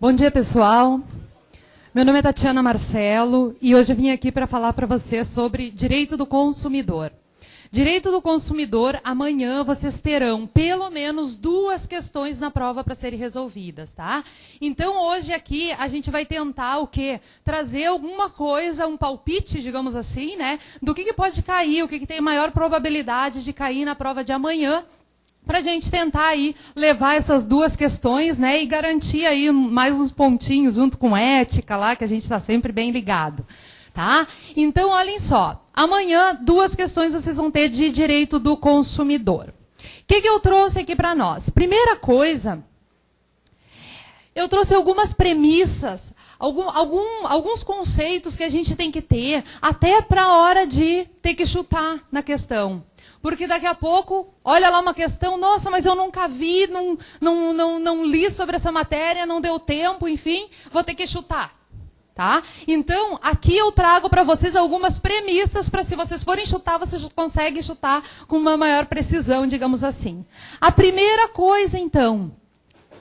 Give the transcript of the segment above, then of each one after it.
Bom dia, pessoal. Meu nome é Tatiana Marcelo e hoje eu vim aqui para falar para vocês sobre direito do consumidor. Direito do consumidor, amanhã vocês terão pelo menos 2 questões na prova para serem resolvidas, tá? Então hoje aqui a gente vai tentar o quê? Trazer alguma coisa, um palpite, digamos assim, né? Do que pode cair, o que tem maior probabilidade de cair na prova de amanhã, para a gente tentar aí levar essas 2 questões, né, e garantir aí mais uns pontinhos junto com ética lá, que a gente está sempre bem ligado, tá? Então, olhem só, amanhã 2 questões vocês vão ter de direito do consumidor. O que eu trouxe aqui para nós? Primeira coisa, eu trouxe algumas premissas, alguns conceitos que a gente tem que ter até para a hora de ter que chutar na questão. Porque daqui a pouco, olha lá uma questão, nossa, mas eu nunca vi, não li sobre essa matéria, não deu tempo, enfim, vou ter que chutar. Tá? Então, aqui eu trago para vocês algumas premissas para, se vocês forem chutar, vocês conseguem chutar com uma maior precisão, digamos assim. A primeira coisa, então,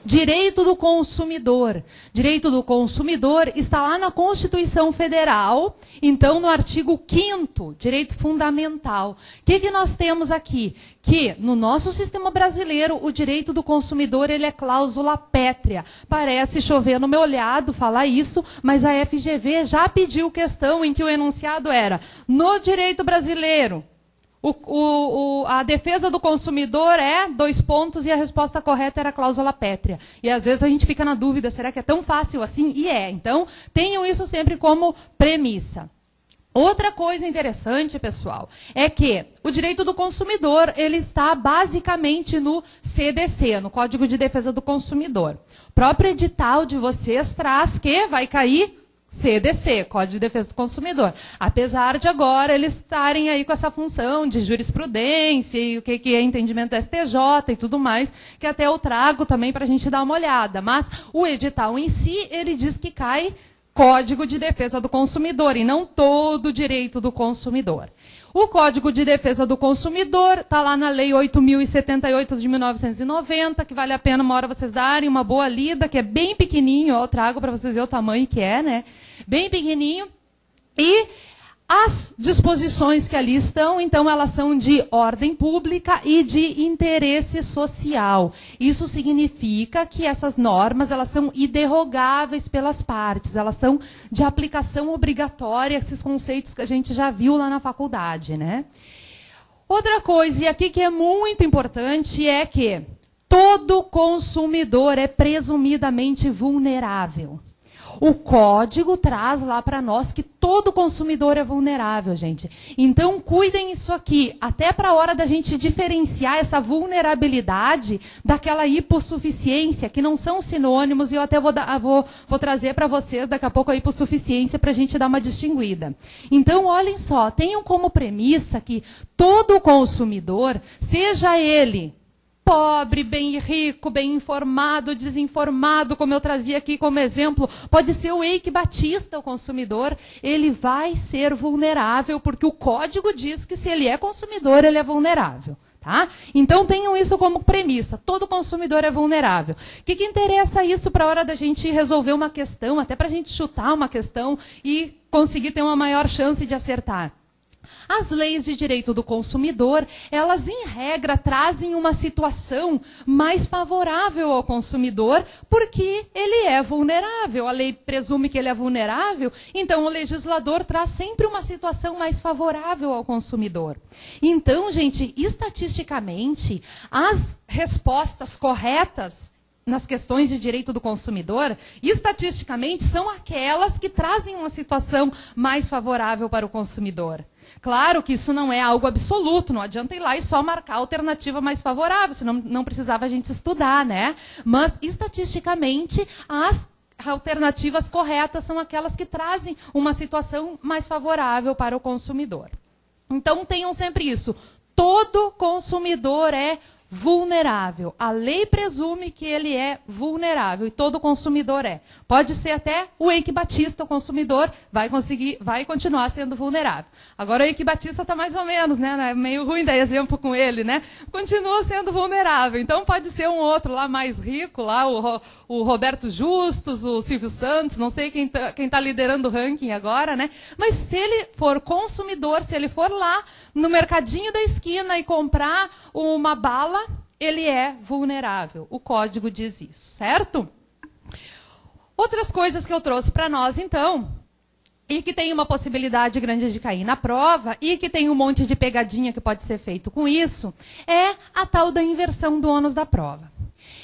direito do consumidor. Direito do consumidor está lá na Constituição Federal, então no artigo 5º, direito fundamental. O que nós temos aqui? Que no nosso sistema brasileiro, o direito do consumidor ele é cláusula pétrea. Parece chover no meu olhado falar isso, mas a FGV já pediu questão em que o enunciado era: no direito brasileiro, a defesa do consumidor é 2 pontos e a resposta correta era a cláusula pétrea. E às vezes a gente fica na dúvida, será que é tão fácil assim? E é. Então, tenham isso sempre como premissa. Outra coisa interessante, pessoal, é que o direito do consumidor ele está basicamente no CDC, no Código de Defesa do Consumidor. O próprio edital de vocês traz que vai cair CDC, Código de Defesa do Consumidor. Apesar de agora eles estarem aí com essa função de jurisprudência e o que é entendimento do STJ e tudo mais, que até eu trago também para a gente dar uma olhada. Mas o edital em si, ele diz que cai Código de Defesa do Consumidor e não todo o direito do consumidor. O Código de Defesa do Consumidor está lá na Lei 8.078 de 1990, que vale a pena uma hora vocês darem uma boa lida, que é bem pequenininho, eu trago para vocês verem o tamanho que é, né? Bem pequenininho. E as disposições que ali estão, então, elas são de ordem pública e de interesse social. Isso significa que essas normas, elas são iderrogáveis pelas partes, elas são de aplicação obrigatória, esses conceitos que a gente já viu lá na faculdade, né? Outra coisa, e aqui que é muito importante, é que todo consumidor é presumidamente vulnerável. O código traz lá para nós que todo consumidor é vulnerável, gente. Então, cuidem isso aqui, até para a hora da gente diferenciar essa vulnerabilidade daquela hipossuficiência, que não são sinônimos, e eu até vou trazer para vocês daqui a pouco a hipossuficiência para a gente dar uma distinguida. Então, olhem só, tenham como premissa que todo consumidor, seja ele pobre, bem rico, bem informado, desinformado, como eu trazia aqui como exemplo, pode ser o Eike Batista, o consumidor, ele vai ser vulnerável, porque o código diz que se ele é consumidor, ele é vulnerável. Tá? Então tenham isso como premissa, todo consumidor é vulnerável. O que interessa isso para a hora da gente resolver uma questão, até para a gente chutar uma questão e conseguir ter uma maior chance de acertar? As leis de direito do consumidor, elas em regra trazem uma situação mais favorável ao consumidor, porque ele é vulnerável. A lei presume que ele é vulnerável, então o legislador traz sempre uma situação mais favorável ao consumidor. Então, gente, estatisticamente, as respostas corretas nas questões de direito do consumidor, estatisticamente, são aquelas que trazem uma situação mais favorável para o consumidor. Claro que isso não é algo absoluto, não adianta ir lá e só marcar a alternativa mais favorável, senão não precisava a gente estudar, né? Mas, estatisticamente, as alternativas corretas são aquelas que trazem uma situação mais favorável para o consumidor. Então, tenham sempre isso. Todo consumidor é vulnerável. A lei presume que ele é vulnerável e todo consumidor é. Pode ser até o Eike Batista, o consumidor, vai continuar sendo vulnerável. Agora o Eike Batista está mais ou menos, né? É meio ruim dar exemplo com ele, né? Continua sendo vulnerável. Então pode ser um outro lá mais rico, lá o Roberto Justus, o Silvio Santos, não sei quem tá liderando o ranking agora, né? Mas se ele for consumidor, se ele for lá no mercadinho da esquina e comprar uma bala, ele é vulnerável. O código diz isso, certo? Outras coisas que eu trouxe para nós, então, e que tem uma possibilidade grande de cair na prova, e que tem um monte de pegadinha que pode ser feito com isso, é a tal da inversão do ônus da prova.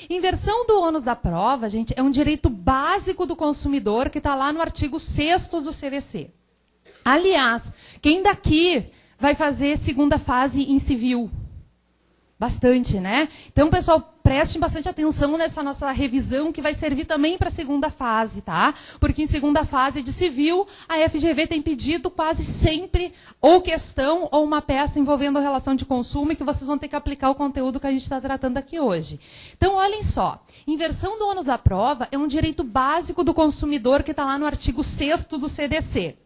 Inversão do ônus da prova, gente, é um direito básico do consumidor que está lá no artigo 6º do CVC. Aliás, quem daqui vai fazer segunda fase em civil? Bastante, né? Então, pessoal, prestem bastante atenção nessa nossa revisão, que vai servir também para a segunda fase, tá? Porque em segunda fase de civil, a FGV tem pedido quase sempre ou questão ou uma peça envolvendo a relação de consumo, e que vocês vão ter que aplicar o conteúdo que a gente está tratando aqui hoje. Então, olhem só. Inversão do ônus da prova é um direito básico do consumidor que está lá no artigo 6º do CDC.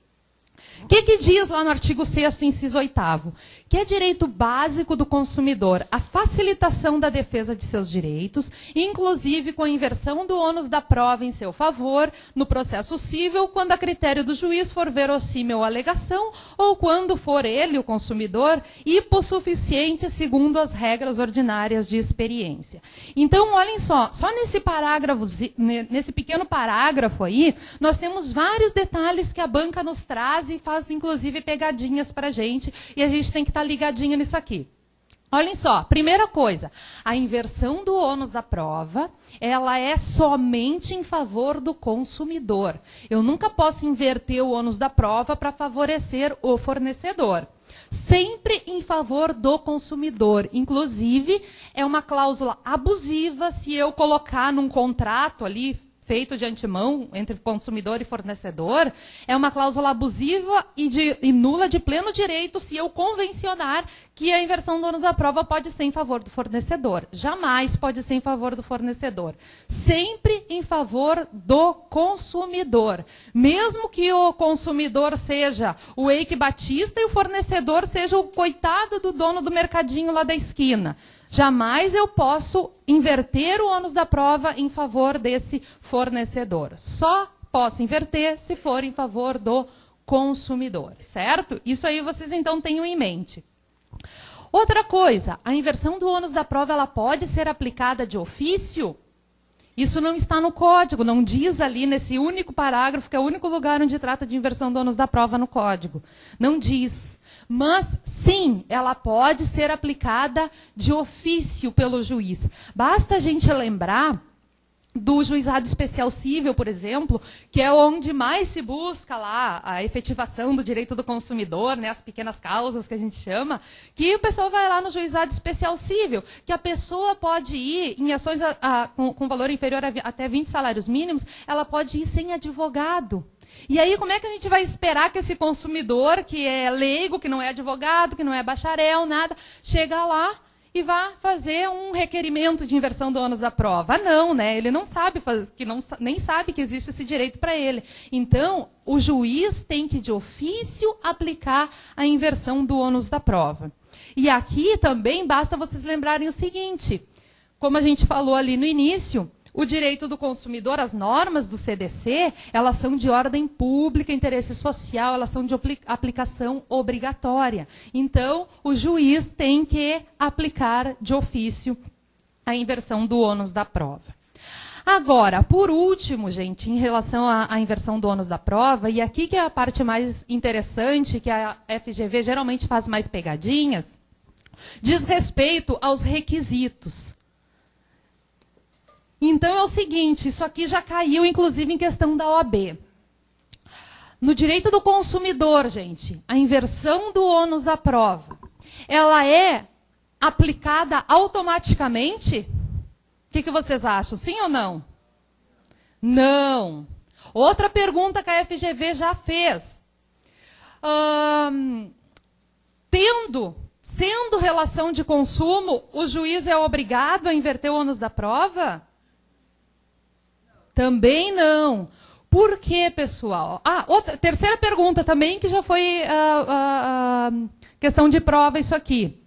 O que diz lá no artigo 6º, inciso 8º? Que é direito básico do consumidor a facilitação da defesa de seus direitos, inclusive com a inversão do ônus da prova em seu favor, no processo cível, quando a critério do juiz for verossímil a alegação, ou quando for ele, o consumidor, hipossuficiente segundo as regras ordinárias de experiência. Então, olhem só nesse parágrafo, nesse pequeno parágrafo aí, nós temos vários detalhes que a banca nos traz e faz, inclusive, pegadinhas para a gente, e a gente tem que estar ligadinho nisso aqui. Olhem só, primeira coisa, a inversão do ônus da prova, ela é somente em favor do consumidor. Eu nunca posso inverter o ônus da prova para favorecer o fornecedor. Sempre em favor do consumidor. Inclusive, é uma cláusula abusiva se eu colocar num contrato ali, feito de antemão entre consumidor e fornecedor, é uma cláusula abusiva e nula de pleno direito se eu convencionar que a inversão do ônus da prova pode ser em favor do fornecedor. Jamais pode ser em favor do fornecedor. Sempre em favor do consumidor. Mesmo que o consumidor seja o Eike Batista e o fornecedor seja o coitado do dono do mercadinho lá da esquina. Jamais eu posso inverter o ônus da prova em favor desse fornecedor. Só posso inverter se for em favor do consumidor, certo? Isso aí vocês então tenham em mente. Outra coisa, a inversão do ônus da prova, ela pode ser aplicada de ofício? Isso não está no código, não diz ali nesse único parágrafo, que é o único lugar onde trata de inversão do ônus da prova no código. Não diz. Mas, sim, ela pode ser aplicada de ofício pelo juiz. Basta a gente lembrar do juizado especial cível, por exemplo, que é onde mais se busca lá a efetivação do direito do consumidor, né, as pequenas causas que a gente chama, que o pessoal vai lá no juizado especial cível, que a pessoa pode ir em ações com valor inferior a até 20 salários mínimos, ela pode ir sem advogado. E aí, como é que a gente vai esperar que esse consumidor, que é leigo, que não é advogado, que não é bacharel, nada, chega lá e vá fazer um requerimento de inversão do ônus da prova? Não, né? Ele não sabe nem sabe que existe esse direito para ele. Então, o juiz tem que, de ofício, aplicar a inversão do ônus da prova. E aqui também basta vocês lembrarem o seguinte, como a gente falou ali no início, o direito do consumidor, as normas do CDC, elas são de ordem pública, interesse social, elas são de aplicação obrigatória. Então, o juiz tem que aplicar de ofício a inversão do ônus da prova. Agora, por último, gente, em relação à inversão do ônus da prova, e aqui que é a parte mais interessante, que a FGV geralmente faz mais pegadinhas, diz respeito aos requisitos. Então, é o seguinte, isso aqui já caiu, inclusive, em questão da OAB. No direito do consumidor, gente, a inversão do ônus da prova, ela é aplicada automaticamente? O que vocês acham? Sim ou não? Não. Outra pergunta que a FGV já fez. Tendo sendo relação de consumo, o juiz é obrigado a inverter o ônus da prova? Também não. Por quê, pessoal? Terceira pergunta também, que já foi questão de prova isso aqui.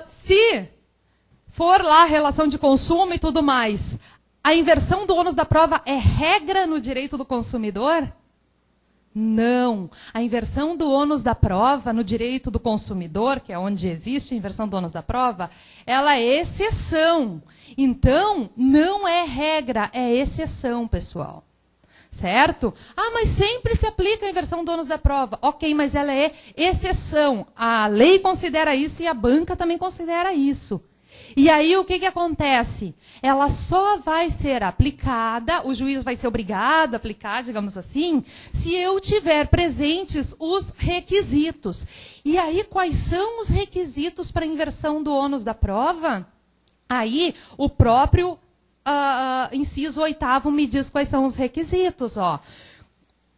Se for lá relação de consumo e tudo mais, a inversão do ônus da prova é regra no direito do consumidor? Não. A inversão do ônus da prova no direito do consumidor, que é onde existe a inversão do ônus da prova, ela é exceção. Então, não é regra, é exceção, pessoal. Certo? Mas sempre se aplica a inversão do ônus da prova. Ok, mas ela é exceção. A lei considera isso e a banca também considera isso. E aí o que acontece? Ela só vai ser aplicada, o juiz vai ser obrigado a aplicar, digamos assim, se eu tiver presentes os requisitos. E aí quais são os requisitos para a inversão do ônus da prova? Aí o próprio inciso 8º me diz quais são os requisitos.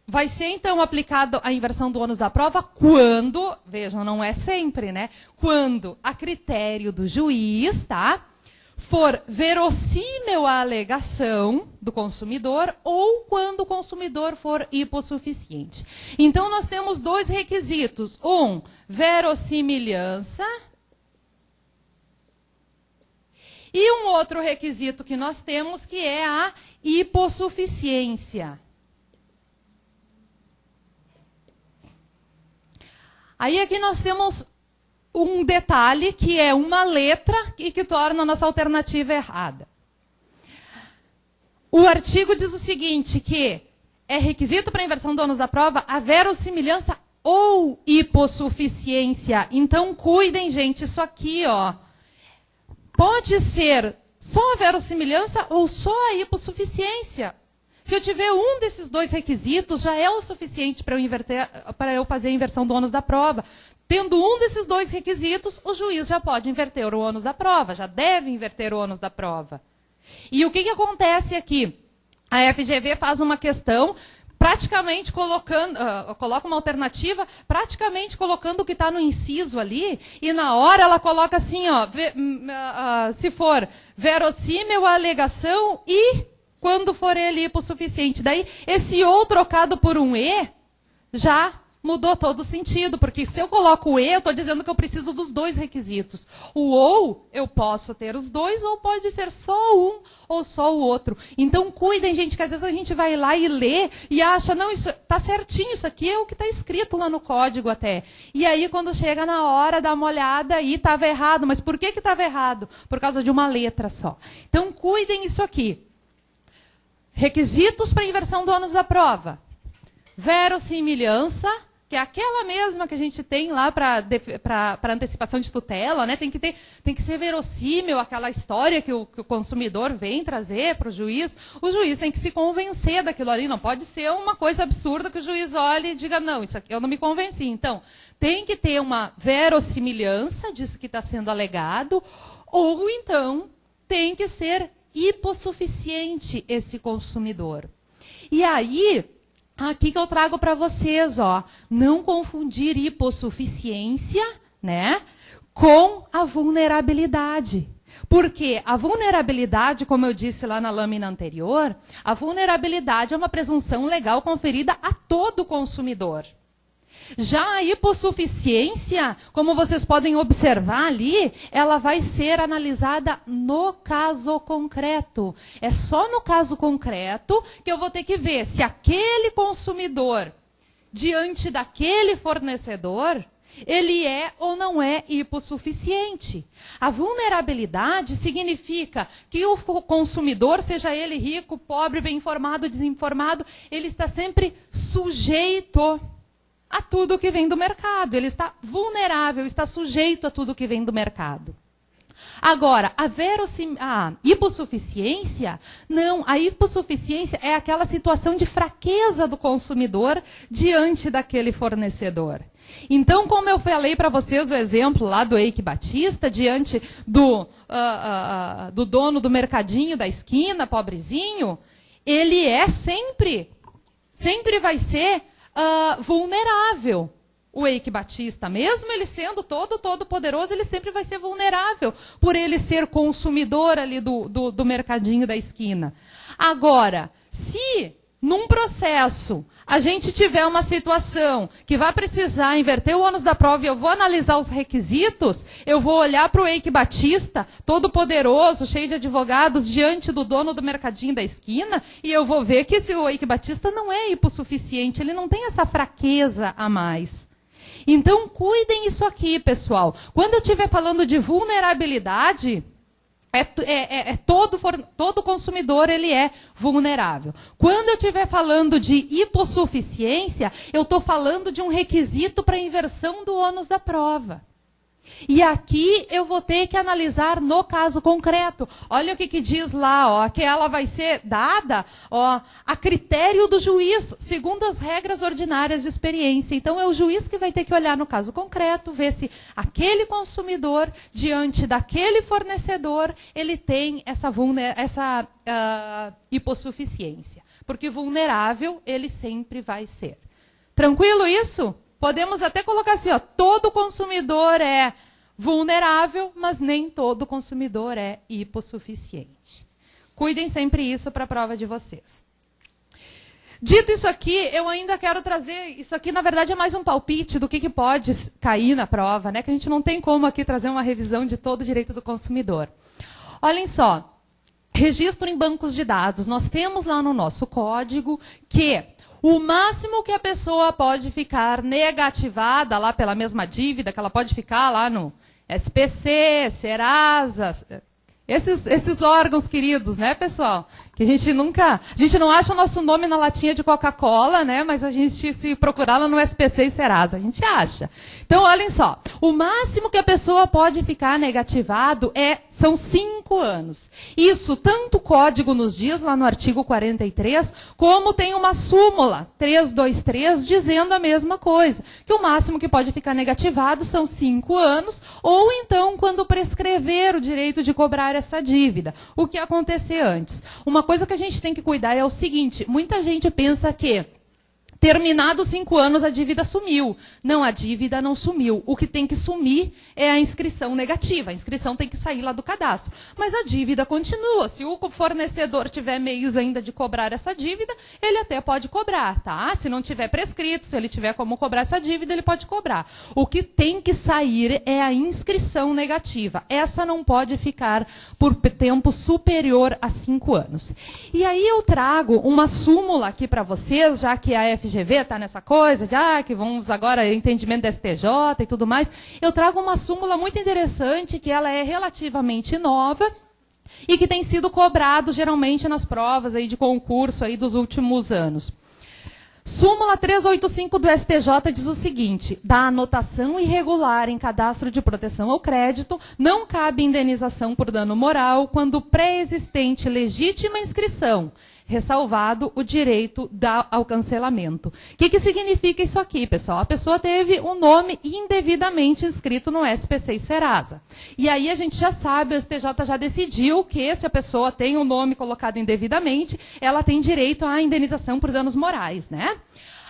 Vai ser, então, aplicado a inversão do ônus da prova quando, vejam, não é sempre, né? Quando, a critério do juiz, tá? For verossímil a alegação do consumidor ou quando o consumidor for hipossuficiente. Então, nós temos dois requisitos. Verossimilhança. E um outro requisito que nós temos, que é a hipossuficiência. Aí aqui nós temos um detalhe, que é uma letra e que torna a nossa alternativa errada. O artigo diz o seguinte, que é requisito para a inversão do ônus da prova a verossimilhança ou hipossuficiência. Então, cuidem, gente, isso aqui, pode ser só a verossimilhança ou só a hipossuficiência. Se eu tiver um desses dois requisitos, já é o suficiente para eu fazer a inversão do ônus da prova. Tendo um desses dois requisitos, o juiz já pode inverter o ônus da prova, já deve inverter o ônus da prova. E o que acontece aqui? A FGV faz uma questão, praticamente coloca uma alternativa, praticamente colocando o que está no inciso ali, e na hora ela coloca assim, se for verossímil a alegação e quando for ele hipossuficiente. Daí, esse ou trocado por um e, já mudou todo o sentido, porque se eu coloco o e, eu estou dizendo que eu preciso dos dois requisitos. O ou, eu posso ter os dois, ou pode ser só um ou só o outro. Então, cuidem, gente, que às vezes a gente vai lá e lê e acha, não, isso está certinho, isso aqui é o que está escrito lá no código até. E aí, quando chega na hora, dá uma olhada e estava errado. Mas por que estava errado? Por causa de uma letra só. Então, cuidem isso aqui. Requisitos para inversão do ônus da prova. Verossimilhança, que é aquela mesma que a gente tem lá para antecipação de tutela, né? Tem que ser verossímil aquela história que o consumidor vem trazer para o juiz. O juiz tem que se convencer daquilo ali. Não pode ser uma coisa absurda que o juiz olhe e diga, não, isso aqui eu não me convenci. Então, tem que ter uma verossimilhança disso que está sendo alegado, ou então tem que ser hipossuficiente esse consumidor. E aí, aqui que eu trago para vocês, não confundir hipossuficiência, né, com a vulnerabilidade. Porque a vulnerabilidade, como eu disse lá na lâmina anterior, a vulnerabilidade é uma presunção legal conferida a todo consumidor. Já a hipossuficiência, como vocês podem observar ali, ela vai ser analisada no caso concreto. É só no caso concreto que eu vou ter que ver se aquele consumidor, diante daquele fornecedor, ele é ou não é hipossuficiente. A vulnerabilidade significa que o consumidor, seja ele rico, pobre, bem informado, desinformado, ele está sempre sujeito a tudo que vem do mercado. Ele está vulnerável, está sujeito a tudo que vem do mercado. Agora, a hipossuficiência, não, a hipossuficiência é aquela situação de fraqueza do consumidor diante daquele fornecedor. Então, como eu falei para vocês o exemplo lá do Eike Batista, diante do dono do mercadinho da esquina, pobrezinho, ele é sempre vai ser vulnerável. O Eike Batista, mesmo ele sendo todo poderoso, ele sempre vai ser vulnerável por ele ser consumidor ali do mercadinho da esquina. Agora, se num processo a gente tiver uma situação que vai precisar inverter o ônus da prova e eu vou analisar os requisitos, eu vou olhar para o Eike Batista, todo poderoso, cheio de advogados, diante do dono do mercadinho da esquina, e eu vou ver que o Eike Batista não é hipossuficiente, ele não tem essa fraqueza a mais. Então, cuidem isso aqui, pessoal. Quando eu estiver falando de vulnerabilidade, todo consumidor ele é vulnerável. Quando eu estiver falando de hipossuficiência, eu estou falando de um requisito para inversão do ônus da prova. E aqui eu vou ter que analisar no caso concreto. Olha o que diz lá, ó, que ela vai ser dada, ó, a critério do juiz, segundo as regras ordinárias de experiência. Então é o juiz que vai ter que olhar no caso concreto, ver se aquele consumidor, diante daquele fornecedor, ele tem essa hipossuficiência. Porque vulnerável ele sempre vai ser. Tranquilo isso? Podemos até colocar assim, ó, todo consumidor é vulnerável, mas nem todo consumidor é hipossuficiente. Cuidem sempre isso para a prova de vocês. Dito isso aqui, eu ainda quero trazer, isso aqui na verdade é mais um palpite do que pode cair na prova, né? Que a gente não tem como aqui trazer uma revisão de todo o direito do consumidor. Olhem só, registro em bancos de dados. Nós temos lá no nosso código que o máximo que a pessoa pode ficar negativada lá pela mesma dívida, que ela pode ficar lá no SPC, Serasa, esses órgãos queridos, né, pessoal? Que a gente não acha o nosso nome na latinha de Coca-Cola, né? Mas a gente, se procurar lá no SPC e Serasa, a gente acha. Então, olhem só. O máximo que a pessoa pode ficar negativado são 5 anos. Isso, tanto o código nos diz, lá no artigo 43, como tem uma súmula 323 dizendo a mesma coisa. Que o máximo que pode ficar negativado são 5 anos, ou então quando prescrever o direito de cobrar essa dívida. O que acontecer antes? Uma coisa que a gente tem que cuidar é o seguinte, muita gente pensa que terminados 5 anos a dívida sumiu. Não, a dívida não sumiu. O que tem que sumir é a inscrição negativa. A inscrição tem que sair lá do cadastro. Mas a dívida continua. Se o fornecedor tiver meios ainda de cobrar essa dívida, ele até pode cobrar, tá? Se não tiver prescrito, se ele tiver como cobrar essa dívida, ele pode cobrar. O que tem que sair é a inscrição negativa. Essa não pode ficar por tempo superior a 5 anos. E aí eu trago uma súmula aqui para vocês, já que a FGV está nessa coisa de que vamos agora entendimento da STJ e tudo mais. Eu trago uma súmula muito interessante, que ela é relativamente nova e que tem sido cobrado geralmente nas provas aí de concurso aí dos últimos anos. Súmula 385 do STJ diz o seguinte: da anotação irregular em cadastro de proteção ao crédito, não cabe indenização por dano moral quando pré-existente legítima inscrição, ressalvado o direito ao cancelamento. O que significa isso aqui, pessoal? A pessoa teve um nome indevidamente inscrito no SPC e Serasa. E aí a gente já sabe, o STJ já decidiu que se a pessoa tem um nome colocado indevidamente, ela tem direito à indenização por danos morais, né?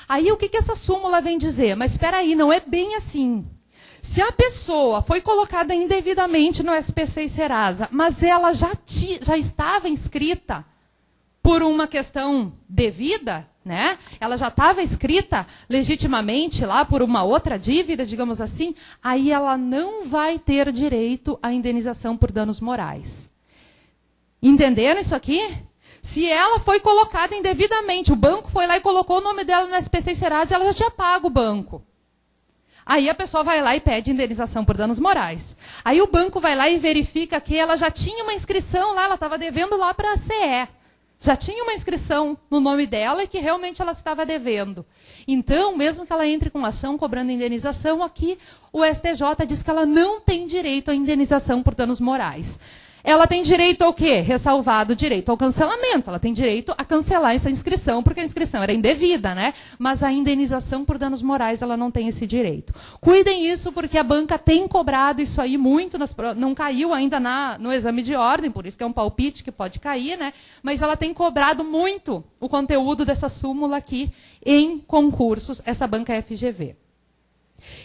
Aí o que essa súmula vem dizer? Mas espera aí, não é bem assim. Se a pessoa foi colocada indevidamente no SPC e Serasa, mas ela já estava inscrita por uma questão devida, né? Ela já estava inscrita legitimamente lá por uma outra dívida, digamos assim, aí ela não vai ter direito à indenização por danos morais. Entenderam isso aqui? Se ela foi colocada indevidamente, o banco foi lá e colocou o nome dela no SPC e Serasa, ela já tinha pago o banco. Aí a pessoa vai lá e pede indenização por danos morais. Aí o banco vai lá e verifica que ela já tinha uma inscrição lá, ela estava devendo lá para a CE. Já tinha uma inscrição no nome dela e que realmente ela estava devendo. Então, mesmo que ela entre com ação cobrando indenização, aqui o STJ diz que ela não tem direito à indenização por danos morais. Ela tem direito ao quê? Ressalvado o direito ao cancelamento. Ela tem direito a cancelar essa inscrição, porque a inscrição era indevida, né? Mas a indenização por danos morais, ela não tem esse direito. Cuidem isso, porque a banca tem cobrado isso aí muito, não caiu ainda no exame de ordem, por isso que é um palpite que pode cair, né? Mas ela tem cobrado muito o conteúdo dessa súmula aqui em concursos, essa banca FGV.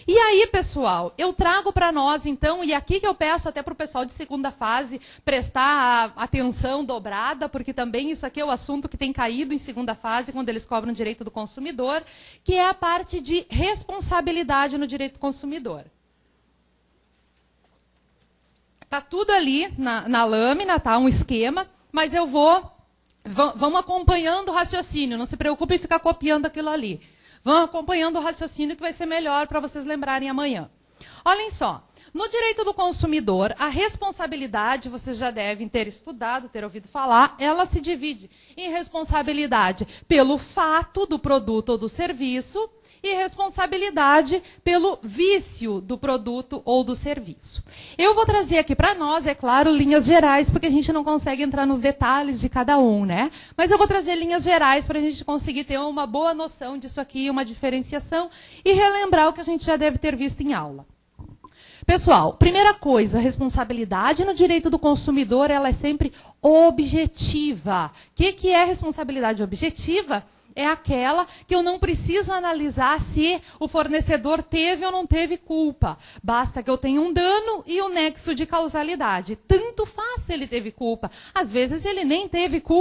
E aí, pessoal, eu trago para nós, então, e aqui que eu peço até para o pessoal de segunda fase prestar atenção dobrada, porque também isso aqui é o assunto que tem caído em segunda fase, quando eles cobram direito do consumidor, que é a parte de responsabilidade no direito do consumidor. Tá tudo ali na lâmina, tá? Um esquema, mas eu vamos acompanhando o raciocínio, não se preocupe em ficar copiando aquilo ali. Vão acompanhando o raciocínio que vai ser melhor para vocês lembrarem amanhã. Olhem só, no direito do consumidor, a responsabilidade, vocês já devem ter estudado, ter ouvido falar, ela se divide em responsabilidade pelo fato do produto ou do serviço e responsabilidade pelo vício do produto ou do serviço. Eu vou trazer aqui para nós, é claro, linhas gerais, porque a gente não consegue entrar nos detalhes de cada um, né? Mas eu vou trazer linhas gerais para a gente conseguir ter uma boa noção disso aqui, uma diferenciação e relembrar o que a gente já deve ter visto em aula. Pessoal, primeira coisa, a responsabilidade no direito do consumidor, ela é sempre objetiva. O que é responsabilidade objetiva? É aquela que eu não preciso analisar se o fornecedor teve ou não teve culpa. Basta que eu tenha um dano e o nexo de causalidade. Tanto faz se ele teve culpa. Às vezes ele nem teve culpa.